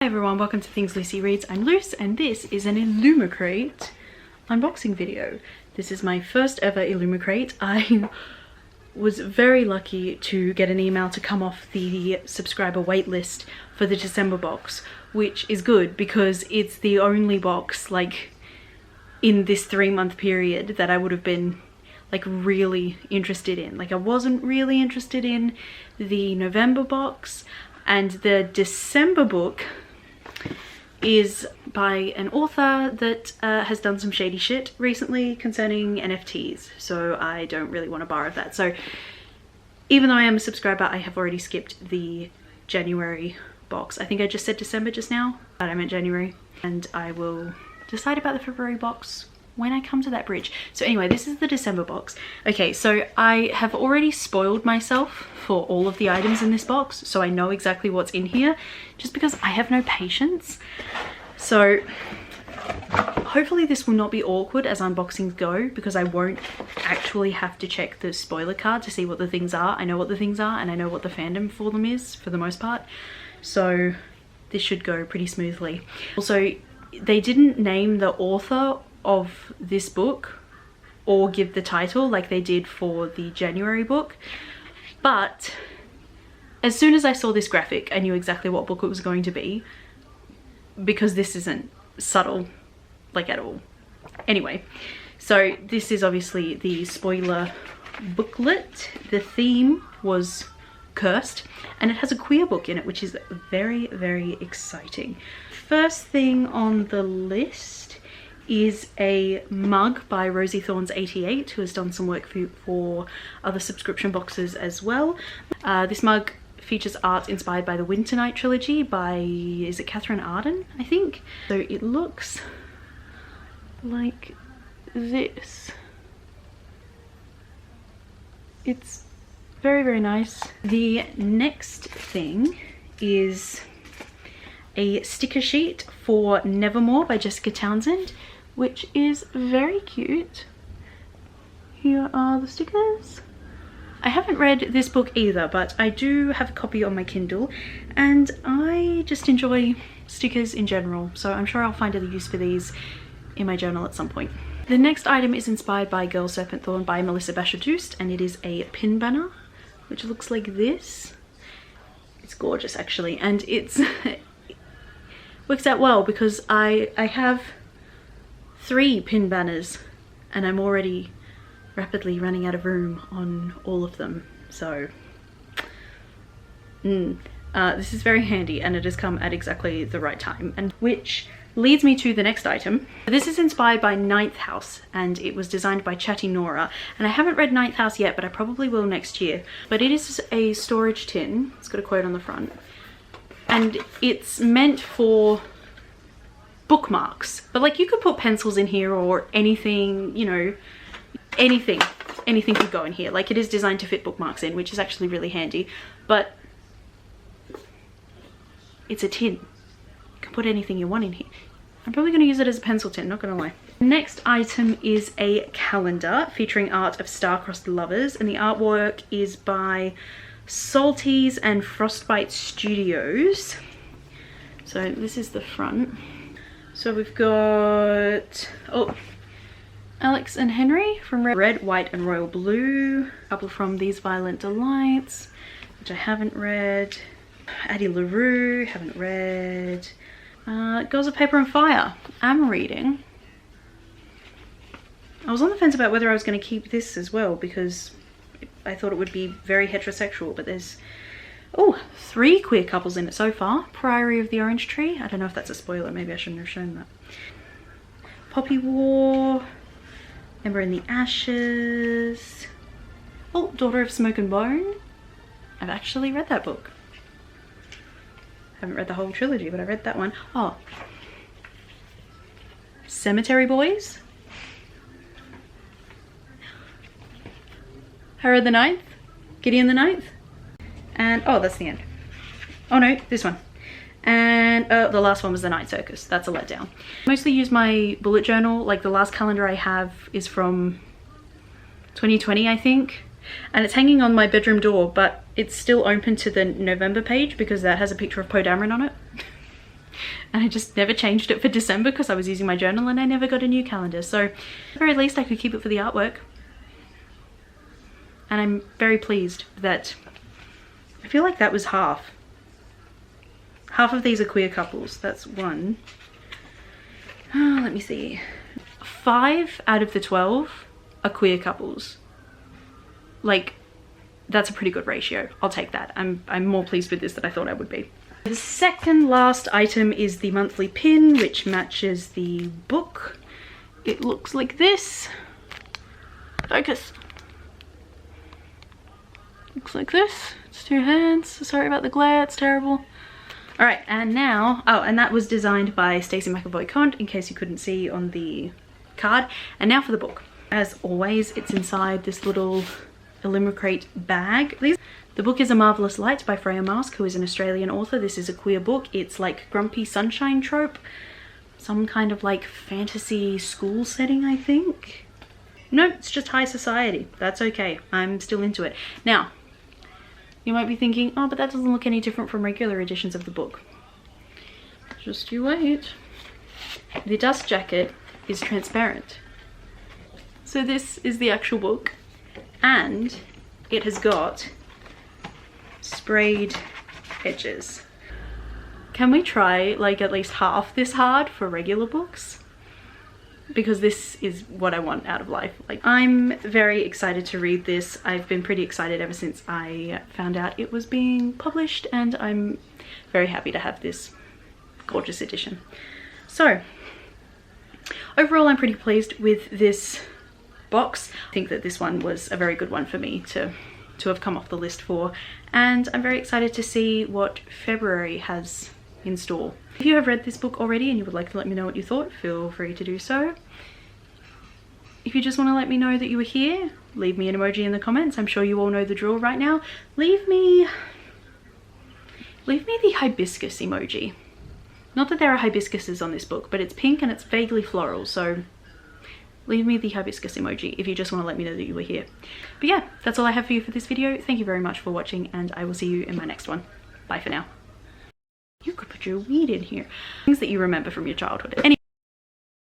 Hi everyone, welcome to Things Lucy Reads. I'm Luce and this is an Illumicrate unboxing video. This is my first ever Illumicrate. I was very lucky to get an email to come off the subscriber waitlist for the December box, which is good because it's the only box like in this 3-month period that I would have been like really interested in. Like I wasn't really interested in the November box, and the December book is by an author that has done some shady shit recently concerning NFTs, so I don't really want a bar of that. So even though I am a subscriber, I have already skipped the January box. I think I just said December just now, but I meant January, and I will decide about the February box when I come to that bridge. So anyway, this is the December box. Okay, so I have already spoiled myself for all of the items in this box, so I know exactly what's in here just because I have no patience. So hopefully this will not be awkward as unboxings go, because I won't actually have to check the spoiler card to see what the things are. I know what the things are and I know what the fandom for them is for the most part, so this should go pretty smoothly. Also, they didn't name the author of this book or give the title like they did for the January book, but as soon as I saw this graphic I knew exactly what book it was going to be, because this isn't subtle like at all. Anyway, so this is obviously the spoiler booklet. The theme was cursed and it has a queer book in it, which is very, very exciting. First thing on the list is a mug by Rosie Thorns 88, who has done some work for other subscription boxes as well. This mug features art inspired by the Winter Night trilogy by, is it Catherine Arden, I think? So it looks like this. It's very, very nice. The next thing is a sticker sheet for Nevermore by Jessica Townsend, which is very cute. Here are the stickers. I haven't read this book either, but I do have a copy on my Kindle and I just enjoy stickers in general, so I'm sure I'll find a use for these in my journal at some point. The next item is inspired by Girl Serpent Thorn by Melissa Basher-Doost, and it is a pin banner which looks like this. It's gorgeous actually, and it's works out well because I have 3 pin banners and I'm already rapidly running out of room on all of them, so this is very handy and it has come at exactly the right time, and which leads me to the next item. This is inspired by Ninth House and it was designed by Chatty Nora, and I haven't read Ninth House yet, but I probably will next year. But it is a storage tin. It's got a quote on the front and it's meant for bookmarks, but like you could put pencils in here or anything, you know, anything could go in here. Like it is designed to fit bookmarks in, which is actually really handy, but it's a tin. You can put anything you want in here. I'm probably going to use it as a pencil tin, not gonna lie. Next item is a calendar featuring art of star-crossed lovers, and the artwork is by Salties and Frostbite Studios. So this is the front. So we've got, oh, Alex and Henry from Red, White and Royal Blue. A couple from These Violent Delights, which I haven't read. Addie LaRue, haven't read. Girls of Paper and Fire, I'm reading. I was on the fence about whether I was going to keep this as well because I thought it would be very heterosexual, but there's 3 queer couples in it so far. Priory of the Orange Tree. I don't know if that's a spoiler, maybe I shouldn't have shown that. Poppy War. Ember in the Ashes. Oh, Daughter of Smoke and Bone. I've actually read that book. I haven't read the whole trilogy, but I read that one. Oh. Cemetery Boys. Harrow the Ninth. Gideon the Ninth. And oh, that's the end. Oh no, this one. And the last one was The Night Circus. That's a letdown. I mostly use my bullet journal. Like the last calendar I have is from 2020, I think. And it's hanging on my bedroom door, but it's still open to the November page because that has a picture of Poe Dameron on it. and I just never changed it for December because I was using my journal and I never got a new calendar. So at the very least I could keep it for the artwork. And I'm very pleased that, I feel like that was half. Half of these are queer couples. That's one. Oh, let me see. 5 out of the 12 are queer couples. Like, that's a pretty good ratio. I'll take that. I'm more pleased with this than I thought I would be. The second last item is the monthly pin, which matches the book. It looks like this. Focus. Looks like this. It's 2 hands. Sorry about the glare, it's terrible. All right, and now, oh, and that was designed by Stacey McAvoy Conant, in case you couldn't see on the card. And now for the book. As always, it's inside this little Illumicrate bag. The book is A Marvellous Light by Freya Marske, who is an Australian author. This is a queer book. It's like Grumpy Sunshine trope. Some kind of like fantasy school setting, I think. No, it's just high society. That's okay. I'm still into it. Now, you might be thinking, oh, but that doesn't look any different from regular editions of the book. Just you wait. The dust jacket is transparent. So this is the actual book, and it has got sprayed edges. Can we try like at least half this hard for regular books? Because this is what I want out of life. Like, I'm very excited to read this. I've been pretty excited ever since I found out it was being published, and I'm very happy to have this gorgeous edition. So overall, I'm pretty pleased with this box. I think that this one was a very good one for me to have come off the list for, and I'm very excited to see what February has in store. If you have read this book already and you would like to let me know what you thought, feel free to do so. If you just want to let me know that you were here, leave me an emoji in the comments. I'm sure you all know the drill right now. Leave me the hibiscus emoji. Not that there are hibiscuses on this book, but it's pink and it's vaguely floral, so leave me the hibiscus emoji if you just want to let me know that you were here. But yeah, that's all I have for you for this video. Thank you very much for watching, and I will see you in my next one. Bye for now. You could put your weed in here. Things that you remember from your childhood. Anyway.